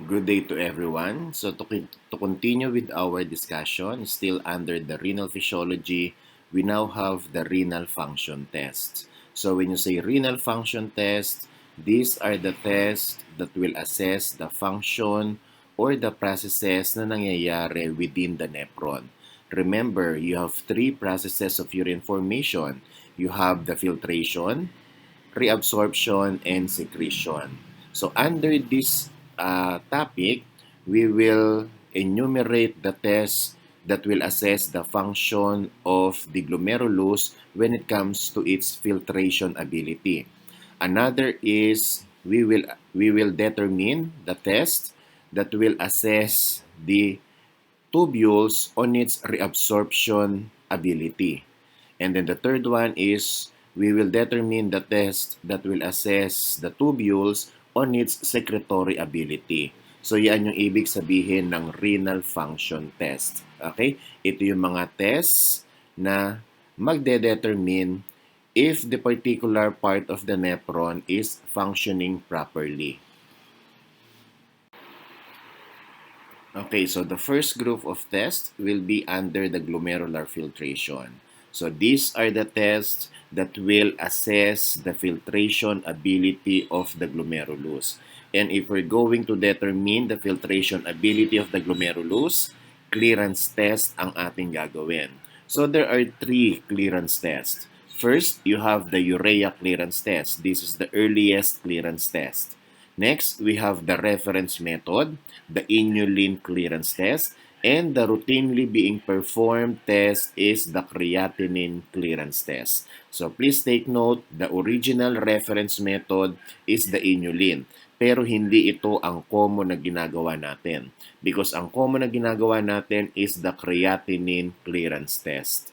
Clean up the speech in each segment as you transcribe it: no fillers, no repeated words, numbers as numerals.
Good day to everyone. To continue with our discussion, still under the renal physiology, we now have the renal function test. So when you say renal function test, these are the tests that will assess the function or the processes na nangyayari within the nephron. Remember, you have three processes of urine formation. You have the filtration, reabsorption, and secretion. So under this topic, we will enumerate the tests that will assess the function of the glomerulus when it comes to its filtration ability. Another is we will determine the test that will assess the tubules on its reabsorption ability. And then the third one is we will determine the test that will assess the tubules on its secretory ability. So yan yung ibig sabihin ng renal function test. Okay? Ito yung mga tests na magde-determine if the particular part of the nephron is functioning properly. Okay, so the first group of tests will be under the glomerular filtration. So these are the tests that will assess the filtration ability of the glomerulus. And if we're going to determine the filtration ability of the glomerulus, clearance test ang ating gagawin. So there are three clearance tests. First, you have the urea clearance test. This is the earliest clearance test. Next, we have the reference method, the inulin clearance test, and the routinely being performed test is the creatinine clearance test. So please take note, the original reference method is the inulin. Pero hindi ito ang common na ginagawa natin. Because ang common na ginagawa natin is the creatinine clearance test.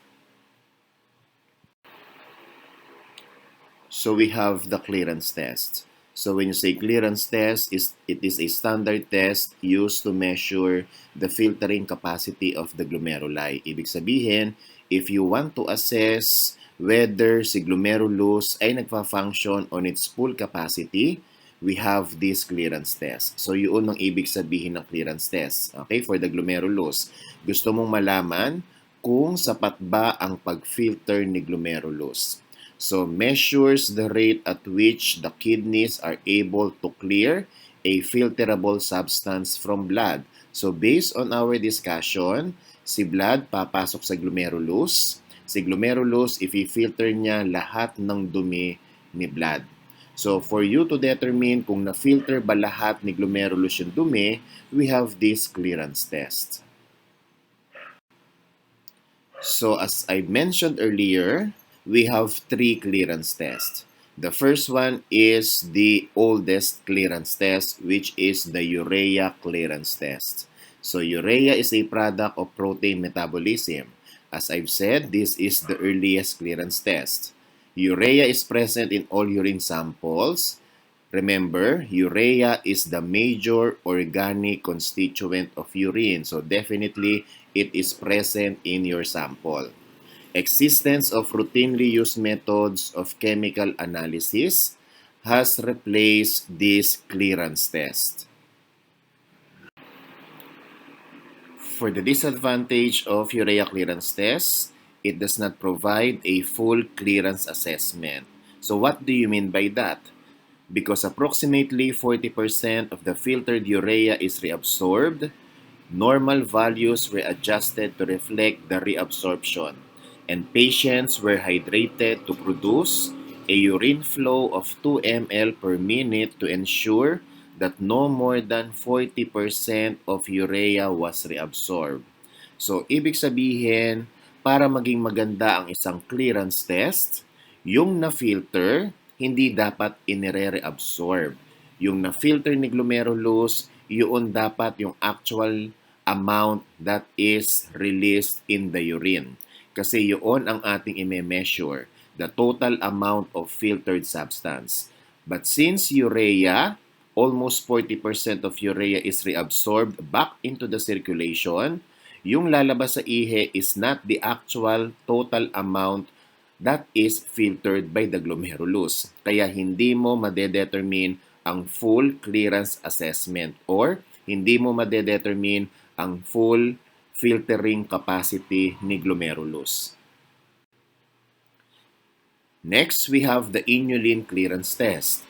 So we have the clearance test. So when you say clearance test, it is a standard test used to measure the filtering capacity of the glomeruli. Ibig sabihin, if you want to assess whether si glomerulus ay nagfa-function on its full capacity, we have this clearance test. So yun ang ibig sabihin ng clearance test. Okay, for the glomerulus. Gusto mong malaman kung sapat ba ang pag-filter ni glomerulus. So measures the rate at which the kidneys are able to clear a filterable substance from blood. So based on our discussion, si blood papasok sa glomerulus. Si glomerulus, i-filter niya lahat ng dumi ni blood. So for you to determine kung na-filter ba lahat ni glomerulus yung dumi, we have this clearance test. So as I mentioned earlier, we have three clearance tests. The first one is the oldest clearance test, which is the urea clearance test. So urea is a product of protein metabolism. As I've said, this is the earliest clearance test. Urea is present in all urine samples. Remember, urea is the major organic constituent of urine. So definitely, it is present in your sample. Existence of routinely used methods of chemical analysis has replaced this clearance test. For the disadvantage of urea clearance test, it does not provide a full clearance assessment. So what do you mean by that? Because approximately 40% of the filtered urea is reabsorbed, normal values were adjusted to reflect the reabsorption, and patients were hydrated to produce a urine flow of 2 ml per minute to ensure that no more than 40% of urea was reabsorbed. So, ibig sabihin, para maging maganda ang isang clearance test, yung na-filter, hindi dapat inire-reabsorb. Yung na-filter ni glomerulus, yun dapat yung actual amount that is released in the urine. Kasi yun ang ating i-measure, the total amount of filtered substance. But since urea, almost 40% of urea is reabsorbed back into the circulation, yung lalabas sa ihe is not the actual total amount that is filtered by the glomerulus. Kaya hindi mo madedetermine ang full clearance assessment or hindi mo madedetermine ang full filtering capacity ni glomerulus. Next, we have the inulin clearance test.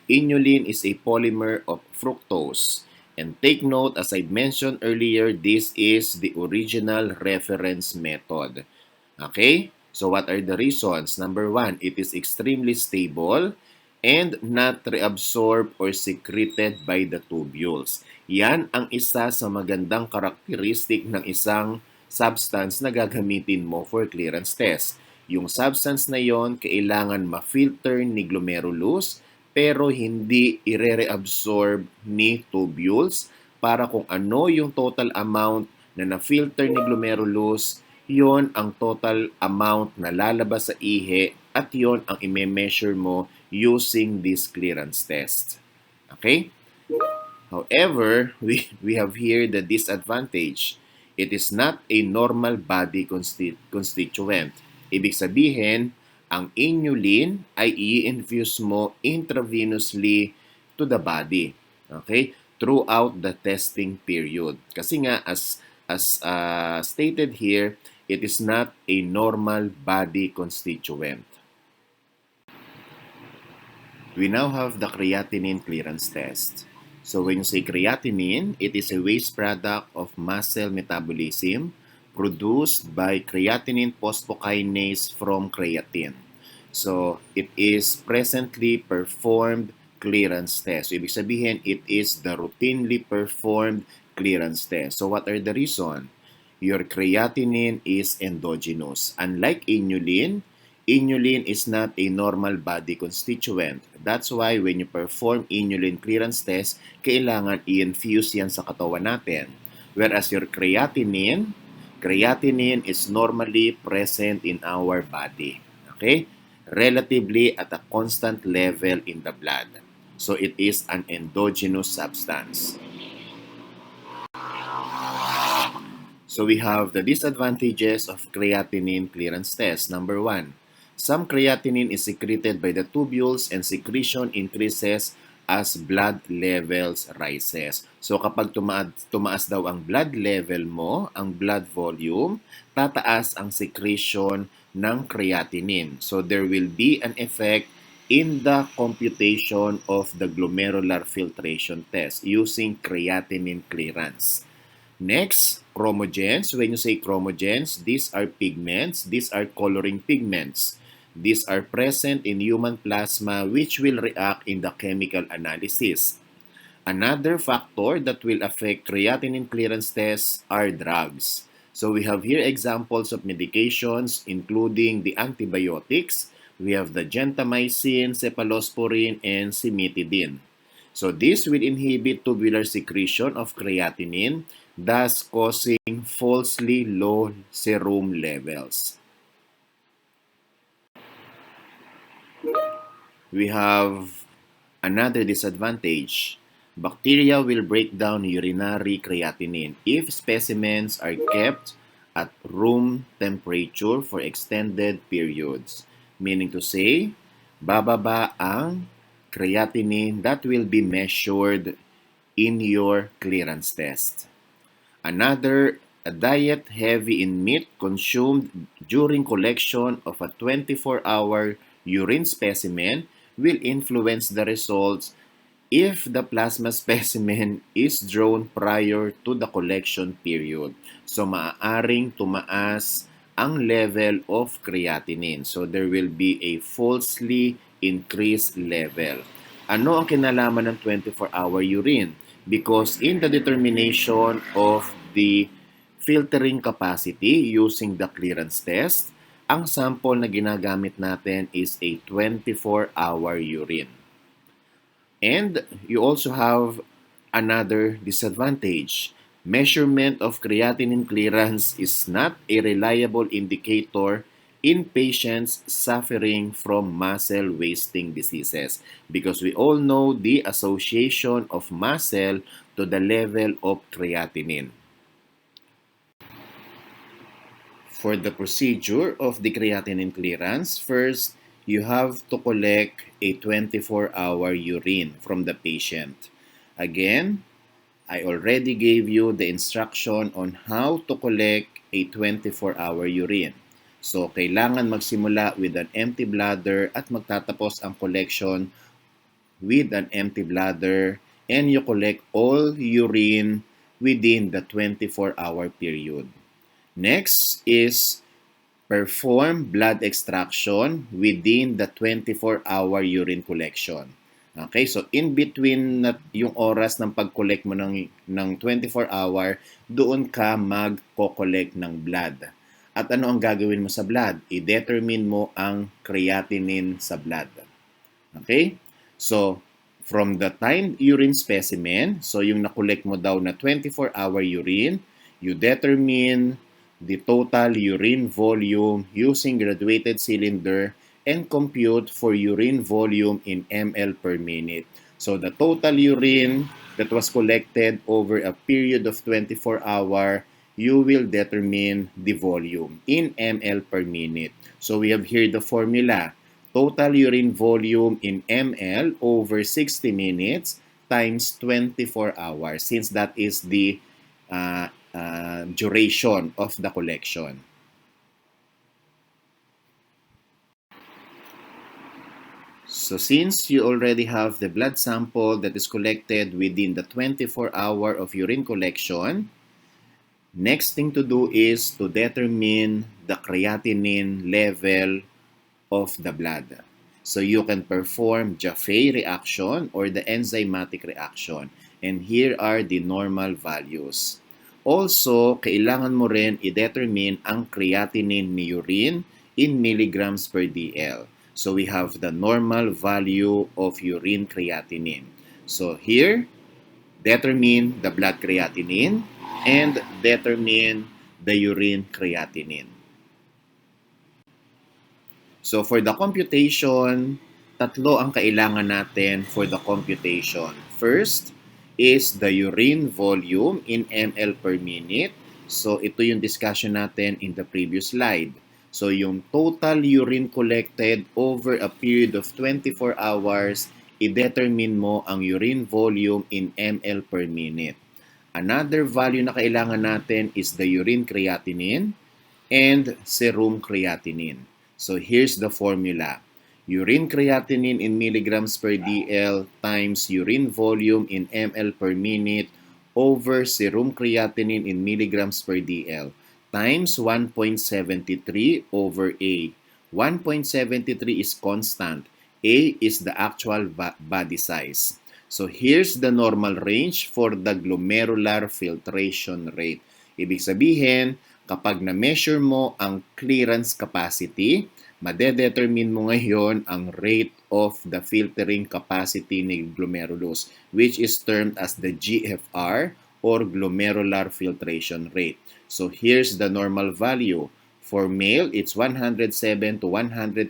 Inulin is a polymer of fructose. And take note, as I mentioned earlier, this is the original reference method. Okay? So what are the reasons? Number one, it is extremely stable and not reabsorbed or secreted by the tubules. Yan ang isa sa magandang karakteristik ng isang substance na gagamitin mo for clearance test. Yung substance na yon kailangan ma-filter ni glomerulus pero hindi ire-reabsorb ni tubules para kung ano yung total amount na na-filter ni glomerulus, yon ang total amount na lalabas sa ihi at yon ang i-measure mo using this clearance test. Okay? However, we have here the disadvantage. It is not a normal body constituent. Ibig sabihin, ang inulin ay i-infuse mo intravenously to the body. Okay? Throughout the testing period. Kasi nga, as stated here, it is not a normal body constituent. We now have the creatinine clearance test. So when you say creatinine, it is a waste product of muscle metabolism produced by creatinine phosphokinase from creatine. So it is presently performed clearance test. So ibig sabihin, it is the routinely performed clearance test. So what are the reason? Your creatinine is endogenous. Unlike inulin, inulin is not a normal body constituent. That's why when you perform inulin clearance test, kailangan i-infuse yan sa katawan natin. Whereas your creatinine is normally present in our body. Okay? Relatively at a constant level in the blood. So it is an endogenous substance. So we have the disadvantages of creatinine clearance test. Number one, some creatinine is secreted by the tubules and secretion increases as blood levels rises. So kapag tumaas daw ang blood level mo, ang blood volume, tataas ang secretion ng creatinine. So there will be an effect in the computation of the glomerular filtration test using creatinine clearance. Next, chromogens. When you say chromogens, these are pigments. These are coloring pigments. These are present in human plasma which will react in the chemical analysis. Another factor that will affect creatinine clearance tests are drugs. So we have here examples of medications including the antibiotics. We have the gentamicin, cephalosporin, and cimetidine. So this will inhibit tubular secretion of creatinine, thus causing falsely low serum levels. We have another disadvantage. Bacteria will break down urinary creatinine if specimens are kept at room temperature for extended periods. Meaning to say, bababa ang creatinine that will be measured in your clearance test. Another, a diet heavy in meat consumed during collection of a 24-hour urine specimen will influence the results if the plasma specimen is drawn prior to the collection period. So maaaring tumaas ang level of creatinine. So there will be a falsely increased level. Ano ang kinalaman ng 24-hour urine? Because in the determination of the filtering capacity using the clearance test, ang sample na ginagamit natin is a 24-hour urine. And you also have another disadvantage. Measurement of creatinine clearance is not a reliable indicator in patients suffering from muscle wasting diseases because we all know the association of muscle to the level of creatinine. For the procedure of the creatinine clearance, first, you have to collect a 24-hour urine from the patient. Again, I already gave you the instruction on how to collect a 24-hour urine. So, kailangan magsimula with an empty bladder at magtatapos ang collection with an empty bladder, and you collect all urine within the 24-hour period. Next is perform blood extraction within the 24-hour urine collection. Okay, so in between yung oras ng pag-collect mo ng 24-hour, doon ka mag-collect ng blood. At ano ang gagawin mo sa blood? I-determine mo ang creatinine sa blood. Okay? So, from the timed urine specimen, so yung na-collect mo daw na 24-hour urine, you determine the total urine volume using graduated cylinder and compute for urine volume in ml per minute. So the total urine that was collected over a period of 24 hours, you will determine the volume in ml per minute. So we have here the formula. Total urine volume in ml over 60 minutes times 24 hours, since that is the duration of the collection. So since you already have the blood sample that is collected within the 24 hour of urine collection, next thing to do is to determine the creatinine level of the blood. So you can perform Jaffe reaction or the enzymatic reaction. And here are the normal values. Also, kailangan mo rin i-determine ang creatinine ni urine in milligrams per DL. So we have the normal value of urine creatinine. So here, determine the blood creatinine and determine the urine creatinine. So for the computation, tatlo ang kailangan natin for the computation. First is the urine volume in ml per minute. So ito yung discussion natin in the previous slide. So yung total urine collected over a period of 24 hours, i-determine mo ang urine volume in ml per minute. Another value na kailangan natin is the urine creatinine and serum creatinine. So here's the formula. Urine creatinine in milligrams per DL times urine volume in ml per minute over serum creatinine in milligrams per DL times 1.73 over A. 1.73 is constant. A is the actual body size. So here's the normal range for the glomerular filtration rate. Ibig sabihin, kapag na-measure mo ang clearance capacity, madedetermine mo ngayon ang rate of the filtering capacity ni glomerulus, which is termed as the GFR or glomerular filtration rate. So here's the normal value. For male, it's 107 to 139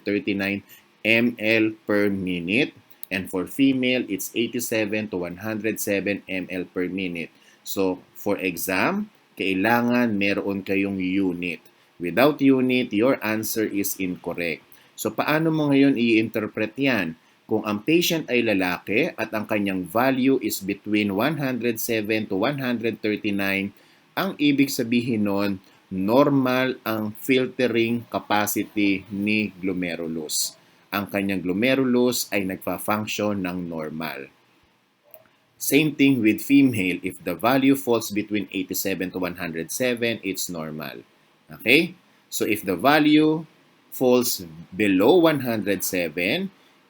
ml per minute. And for female, it's 87 to 107 ml per minute. So for exam, kailangan meron kayong unit. Without unit, your answer is incorrect. So paano mo ngayon i-interpret yan? Kung ang patient ay lalaki at ang kanyang value is between 107 to 139, ang ibig sabihin nun, normal ang filtering capacity ni glomerulus. Ang kanyang glomerulus ay nagfa-function ng normal. Same thing with female. If the value falls between 87 to 107, it's normal. Okay? So if the value falls below 107,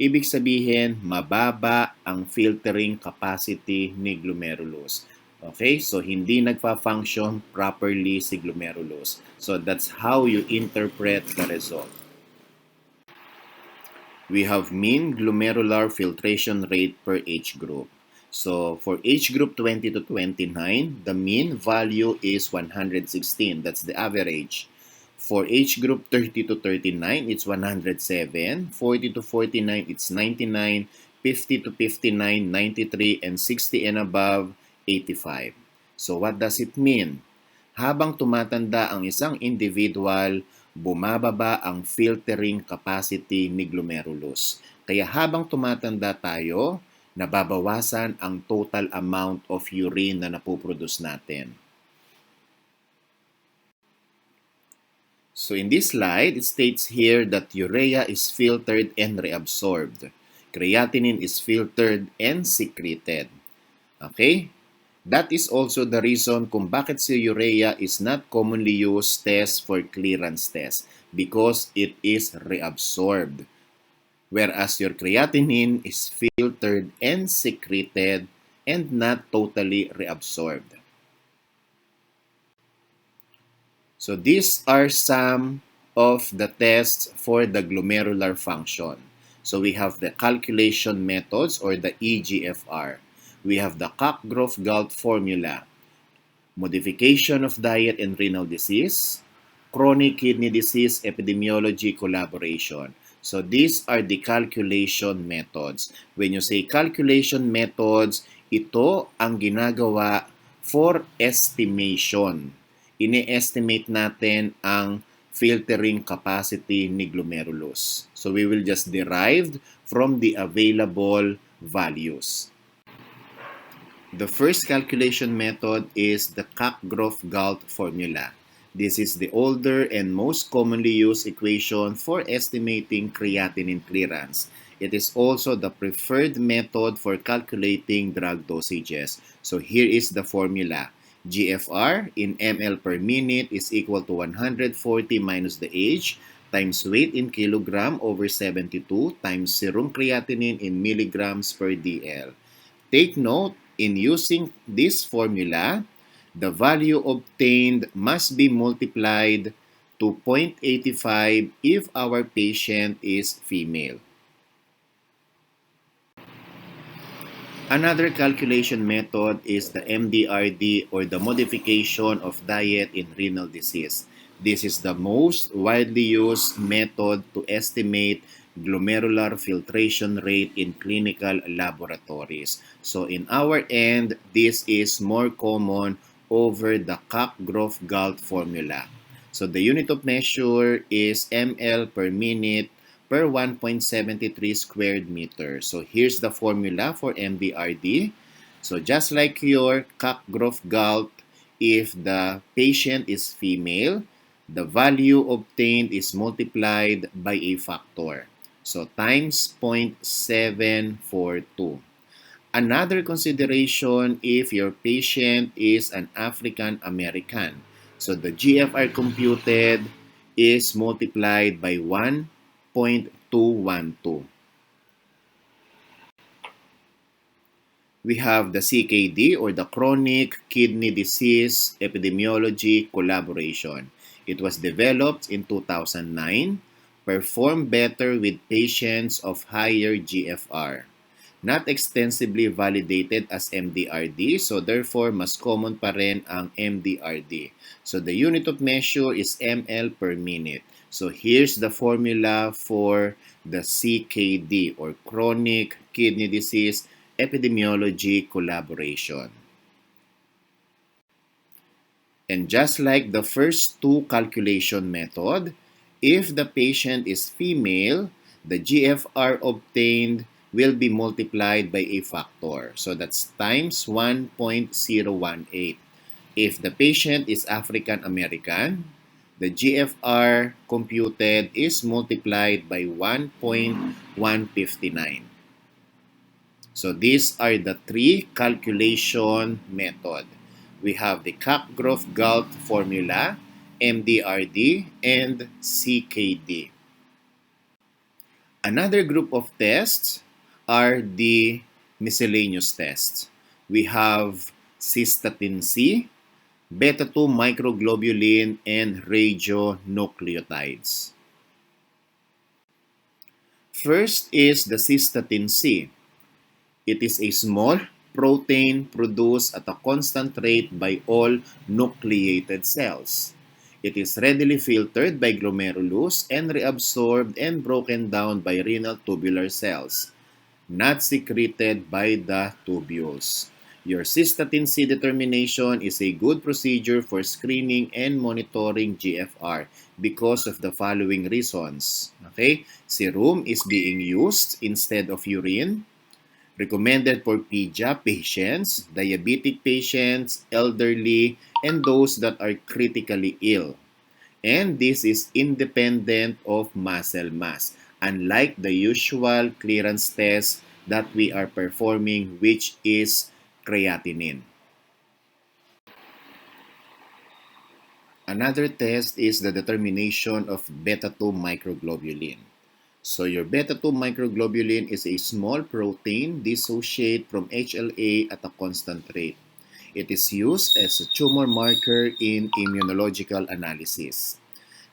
ibig sabihin mababa ang filtering capacity ni glomerulus. Okay? So hindi nagfa-function properly si glomerulus. So that's how you interpret the result. We have mean glomerular filtration rate per age group. So for age group 20 to 29, the mean value is 116. That's the average. For age group 30 to 39, it's 107. 40 to 49, it's 99. 50 to 59, 93. And 60 and above, 85. So what does it mean? Habang tumatanda ang isang individual, bumababa ang filtering capacity ni glomerulus. Kaya habang tumatanda tayo, nababawasan ang total amount of urine na napoproduce natin. So in this slide, it states here that urea is filtered and reabsorbed. Creatinine is filtered and secreted. Okay? That is also the reason kung bakit si urea is not commonly used test for clearance test because it is reabsorbed. Whereas your creatinine is filtered and secreted and not totally reabsorbed. So these are some of the tests for the glomerular function. So we have the calculation methods or the EGFR. We have the Cockgrove-Gault formula, modification of diet and renal disease, chronic kidney disease epidemiology collaboration. So these are the calculation methods. When you say calculation methods, ito ang ginagawa for estimation. Ini-estimate natin ang filtering capacity ni glomerulus. So we will just derive from the available values. The first calculation method is the Cockgrove-Gault formula. This is the older and most commonly used equation for estimating creatinine clearance. It is also the preferred method for calculating drug dosages. So here is the formula. GFR in ml per minute is equal to 140 minus the age times weight in kilogram over 72 times serum creatinine in milligrams per dl. Take note, in using this formula, the value obtained must be multiplied to 0.85 if our patient is female. Another calculation method is the MDRD or the modification of diet in renal disease. This is the most widely used method to estimate glomerular filtration rate in clinical laboratories. So in our end, this is more common over the Cockgrove-Gault formula. So the unit of measure is ml per minute per 1.73 squared meter. So here's the formula for MDRD. So just like your Cockgrove-Gault, if the patient is female, the value obtained is multiplied by a factor. So times 0.742. Another consideration if your patient is an African American. So the GFR computed is multiplied by 1.212. We have the CKD or the Chronic Kidney Disease Epidemiology Collaboration. It was developed in 2009, performed better with patients of higher GFR. Not extensively validated as MDRD, so therefore mas common pa rin ang MDRD. So the unit of measure is ml per minute. So here's the formula for the CKD or Chronic Kidney Disease Epidemiology Collaboration. And just like the first two calculation method, if the patient is female, the GFR obtained will be multiplied by a factor. So that's times 1.018. If the patient is African American, the GFR computed is multiplied by 1.159. So these are the three calculation method. We have the Cockgrove-Gault formula, MDRD, and CKD. Another group of tests are the miscellaneous tests. We have cystatin C, beta-2 microglobulin, and radionucleotides. First is the cystatin C. It is a small protein produced at a constant rate by all nucleated cells. It is readily filtered by glomerulus and reabsorbed and broken down by renal tubular cells, not secreted by the tubules. Your cystatin C determination is a good procedure for screening and monitoring GFR because of the following reasons. Okay? Serum is being used instead of urine. Recommended for PIDSA patients, diabetic patients, elderly, and those that are critically ill. And this is independent of muscle mass, unlike the usual clearance test that we are performing, which is creatinine. Another test is the determination of beta-2 microglobulin. So your beta-2 microglobulin is a small protein dissociate from HLA at a constant rate. It is used as a tumor marker in immunological analysis.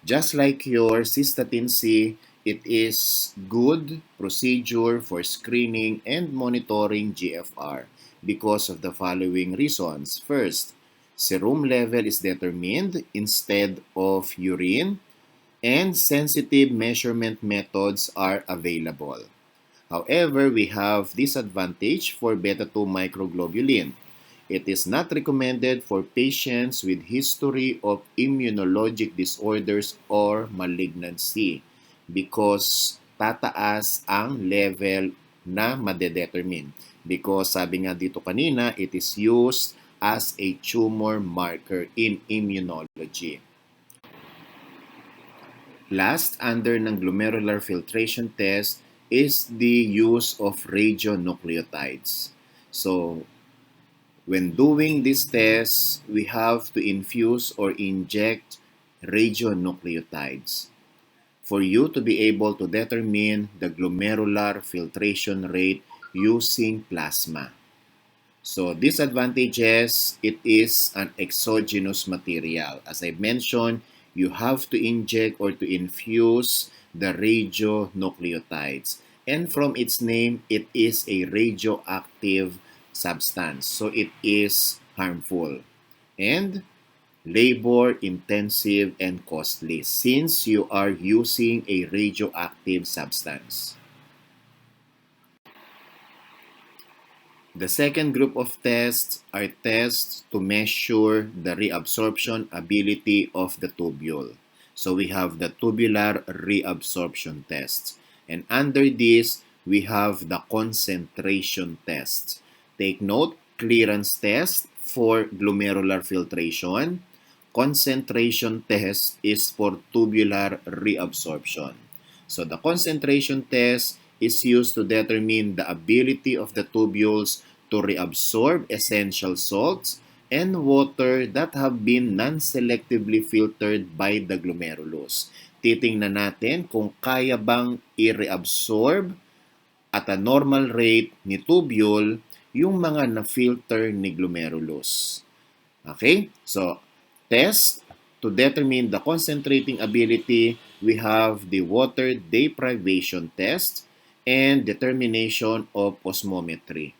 Just like your cystatin C, it is good procedure for screening and monitoring GFR because of the following reasons. First, serum level is determined instead of urine, and sensitive measurement methods are available. However, we have disadvantage for beta-2 microglobulin. It is not recommended for patients with history of immunologic disorders or malignancy because tataas ang level na madedetermine. Because sabi nga dito kanina, it is used as a tumor marker in immunology. Last, under ng glomerular filtration test is the use of radionucleotides. So, when doing this test, we have to infuse or inject radionucleotides for you to be able to determine the glomerular filtration rate using plasma. So disadvantages, it is an exogenous material. As I mentioned, you have to inject or to infuse the radionucleotides. And from its name, it is a radioactive substance. So it is harmful and labor intensive and costly since you are using a radioactive substance. The second group of tests are tests to measure the reabsorption ability of the tubule. So we have the tubular reabsorption test. And under this, we have the concentration test. Take note, clearance test for glomerular filtration. Concentration test is for tubular reabsorption. So the concentration test is used to determine the ability of the tubules to reabsorb essential salts and water that have been non-selectively filtered by the glomerulus. Titingnan natin kung kaya bang i-reabsorb at a normal rate ni tubule yung mga na-filter ni glomerulus. Okay? So, test to determine the concentrating ability, we have the water deprivation test and determination of osmometry.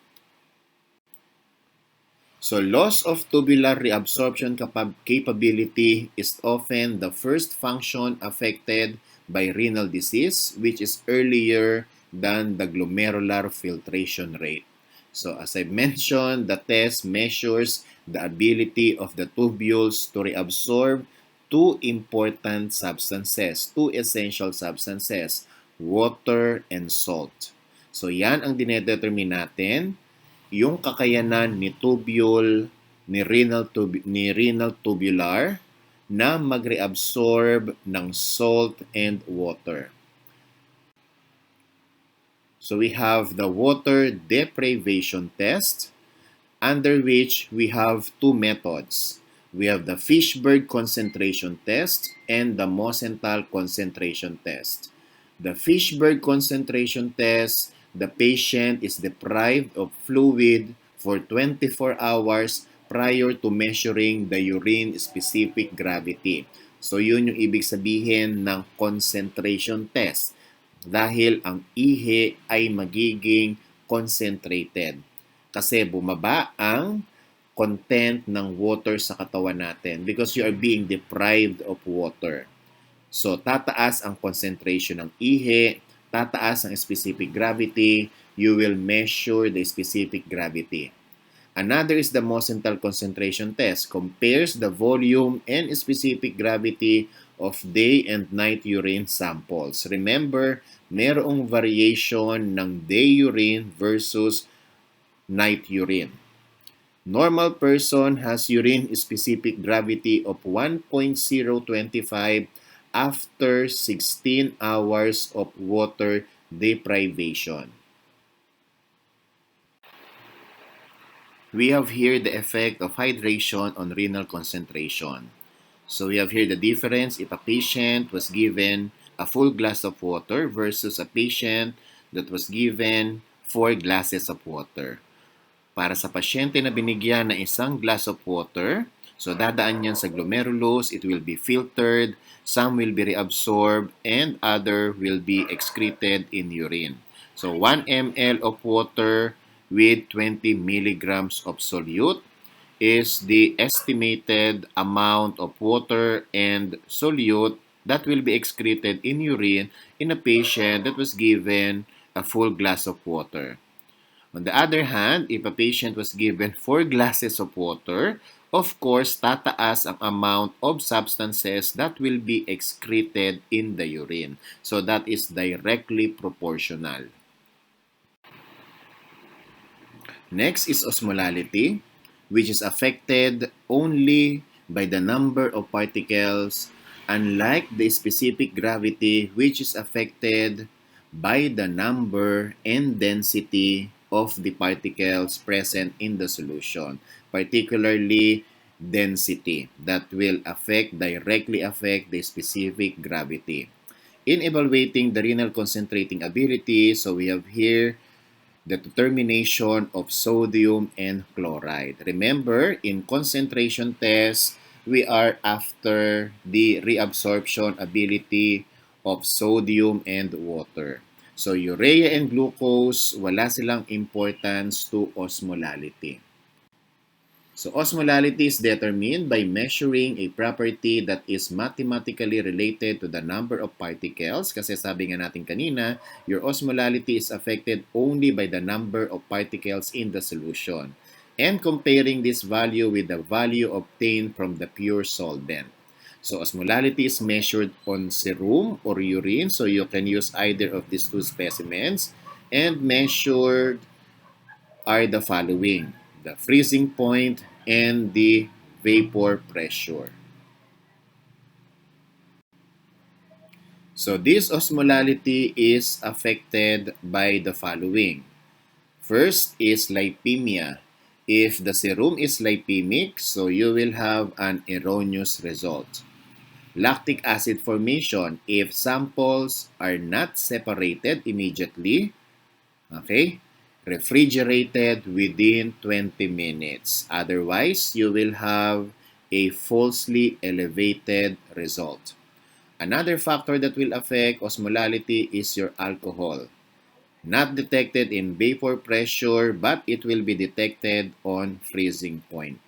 So loss of tubular reabsorption capability is often the first function affected by renal disease, which is earlier than the glomerular filtration rate. So as I mentioned, the test measures the ability of the tubules to reabsorb two important substances, two essential substances, water and salt. So yan ang dinedetermine natin, yung kakayanan ni tubule, ni renal tubular na mag-reabsorb ng salt and water. So we have the water deprivation test, under which we have two methods. We have the Fishberg concentration test and the Mosenthal concentration test. The Fishberg concentration test, the patient is deprived of fluid for 24 hours prior to measuring the urine-specific gravity. So yun yung ibig sabihin ng concentration test dahil ang ihi ay magiging concentrated kasi bumaba ang content ng water sa katawan natin because you are being deprived of water. So, tataas ang concentration ng ihi, tataas ang specific gravity, you will measure the specific gravity. Another is the Mosenthal concentration test. Compares the volume and specific gravity of day and night urine samples. Remember, merong variation ng day urine versus night urine. Normal person has urine-specific gravity of 1.025 after 16 hours of water deprivation. We have here the effect of hydration on renal concentration. So we have here the difference if a patient was given a full glass of water versus a patient that was given 4 glasses of water. Para sa pasyente na binigyan ng isang glass of water, so dadaan yan sa glomerulus, it will be filtered, some will be reabsorbed, and other will be excreted in urine. So 1 ml of water with 20 milligrams of solute is the estimated amount of water and solute that will be excreted in urine in a patient that was given a full glass of water. On the other hand, if a patient was given 4 glasses of water, of course, tataas ang amount of substances that will be excreted in the urine. So that is directly proportional. Next is osmolality, which is affected only by the number of particles, unlike the specific gravity, which is affected by the number and density of the particles present in the solution, particularly density that will directly affect the specific gravity. In evaluating the renal concentrating ability, so we have here the determination of sodium and chloride. Remember, in concentration tests, we are after the reabsorption ability of sodium and water. So urea and glucose, wala silang importance to osmolality. So osmolality is determined by measuring a property that is mathematically related to the number of particles. Kasi sabi nga natin kanina, your osmolality is affected only by the number of particles in the solution. And comparing this value with the value obtained from the pure solvent. So osmolality is measured on serum or urine. So you can use either of these two specimens. And measured are the following: the freezing point and the vapor pressure. So this osmolality is affected by the following. First is lipemia. If the serum is lipemic, so you will have an erroneous result. Lactic acid formation, if samples are not separated immediately, okay, refrigerated within 20 minutes. Otherwise, you will have a falsely elevated result. Another factor that will affect osmolality is your alcohol. Not detected in vapor pressure, but it will be detected on freezing point.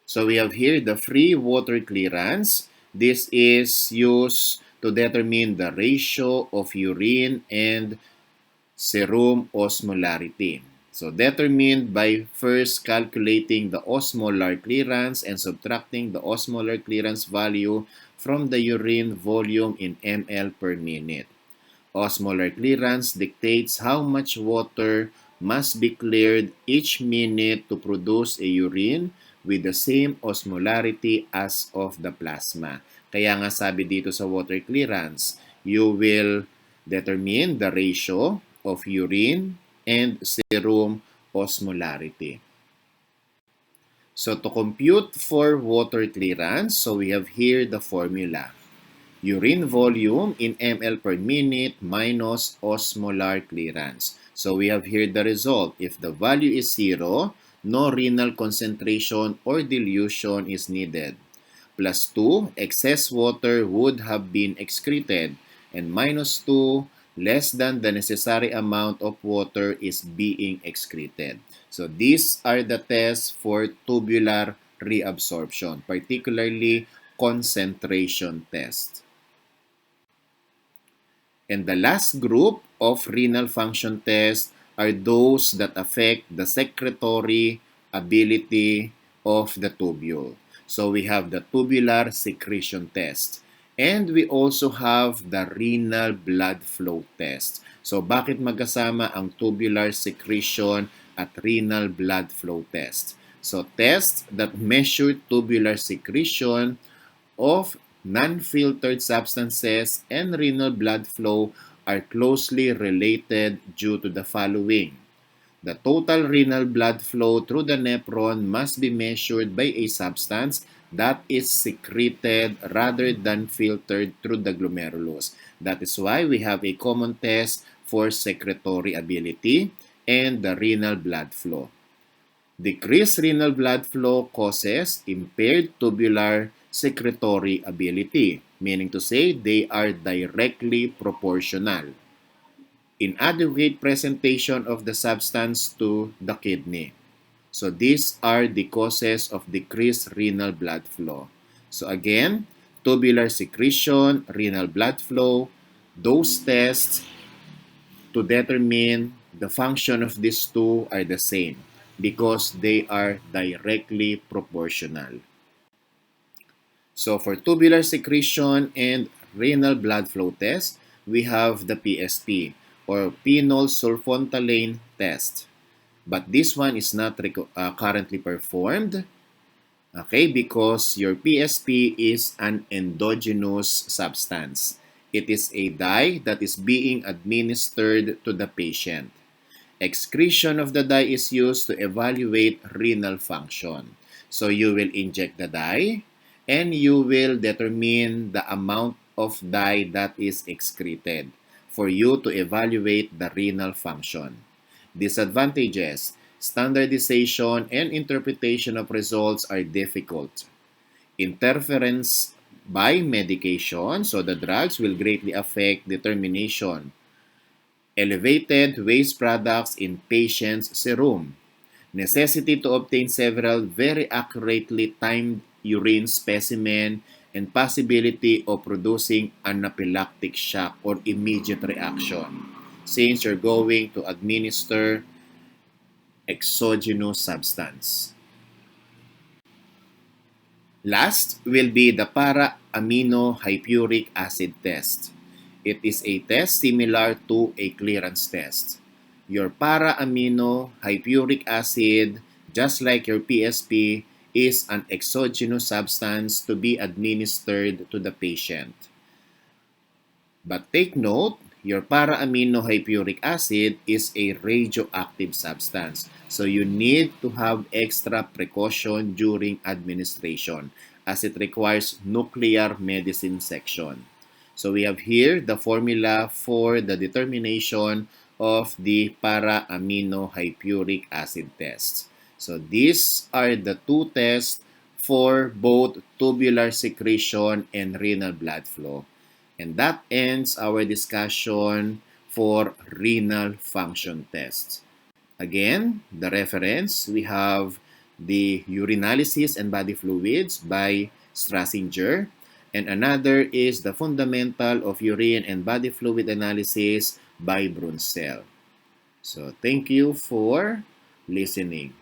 So we have here the free water clearance. This is used to determine the ratio of urine and serum osmolarity. So determined by first calculating the osmolar clearance and subtracting the osmolar clearance value from the urine volume in ml per minute. Osmolar clearance dictates how much water must be cleared each minute to produce a urine with the same osmolarity as of the plasma. Kaya nga sabi dito sa water clearance, you will determine the ratio of urine and serum osmolarity. So to compute for water clearance, so we have here the formula. Urine volume in ml per minute minus osmolar clearance. So we have here the result. If the value is 0, no renal concentration or dilution is needed. Plus 2, excess water would have been excreted. And minus 2, less than the necessary amount of water is being excreted. So these are the tests for tubular reabsorption, particularly concentration test. And the last group of renal function tests are those that affect the secretory ability of the tubule. So we have the tubular secretion test. And we also have the renal blood flow test. So bakit magkasama ang tubular secretion at renal blood flow test? So tests that measure tubular secretion of non-filtered substances and renal blood flow are closely related due to the following. The total renal blood flow through the nephron must be measured by a substance that is secreted rather than filtered through the glomerulus. That is why we have a common test for secretory ability and the renal blood flow. Decreased renal blood flow causes impaired tubular secretory ability, meaning to say they are directly proportional. Inadequate presentation of the substance to the kidney. So these are the causes of decreased renal blood flow. So again, tubular secretion, renal blood flow, those tests to determine the function of these two are the same because they are directly proportional. So for tubular secretion and renal blood flow test, we have the PSP or phenol sulfontalane test. But this one is not currently performed, okay, because your PSP is an endogenous substance. It is a dye that is being administered to the patient. Excretion of the dye is used to evaluate renal function. So you will inject the dye and you will determine the amount of dye that is excreted for you to evaluate the renal function. Disadvantages: standardization and interpretation of results are difficult. Interference by medication, so the drugs will greatly affect determination. Elevated waste products in patient's serum. Necessity to obtain several very accurately timed urine specimen and possibility of producing anaphylactic shock or immediate reaction since you're going to administer exogenous substance. Last will be the para-aminohypuric acid test. It is a test similar to a clearance test. Your para-aminohypuric acid, just like your PSP, is an exogenous substance to be administered to the patient. But take note, your para-aminohypuric acid is a radioactive substance. So you need to have extra precaution during administration as it requires nuclear medicine section. So we have here the formula for the determination of the para-aminohypuric acid test. So these are the two tests for both tubular secretion and renal blood flow. And that ends our discussion for renal function tests. Again, the reference, we have the Urinalysis and Body Fluids by Strassinger. And another is the Fundamental of Urine and Body Fluid Analysis by Brunsell. So thank you for listening.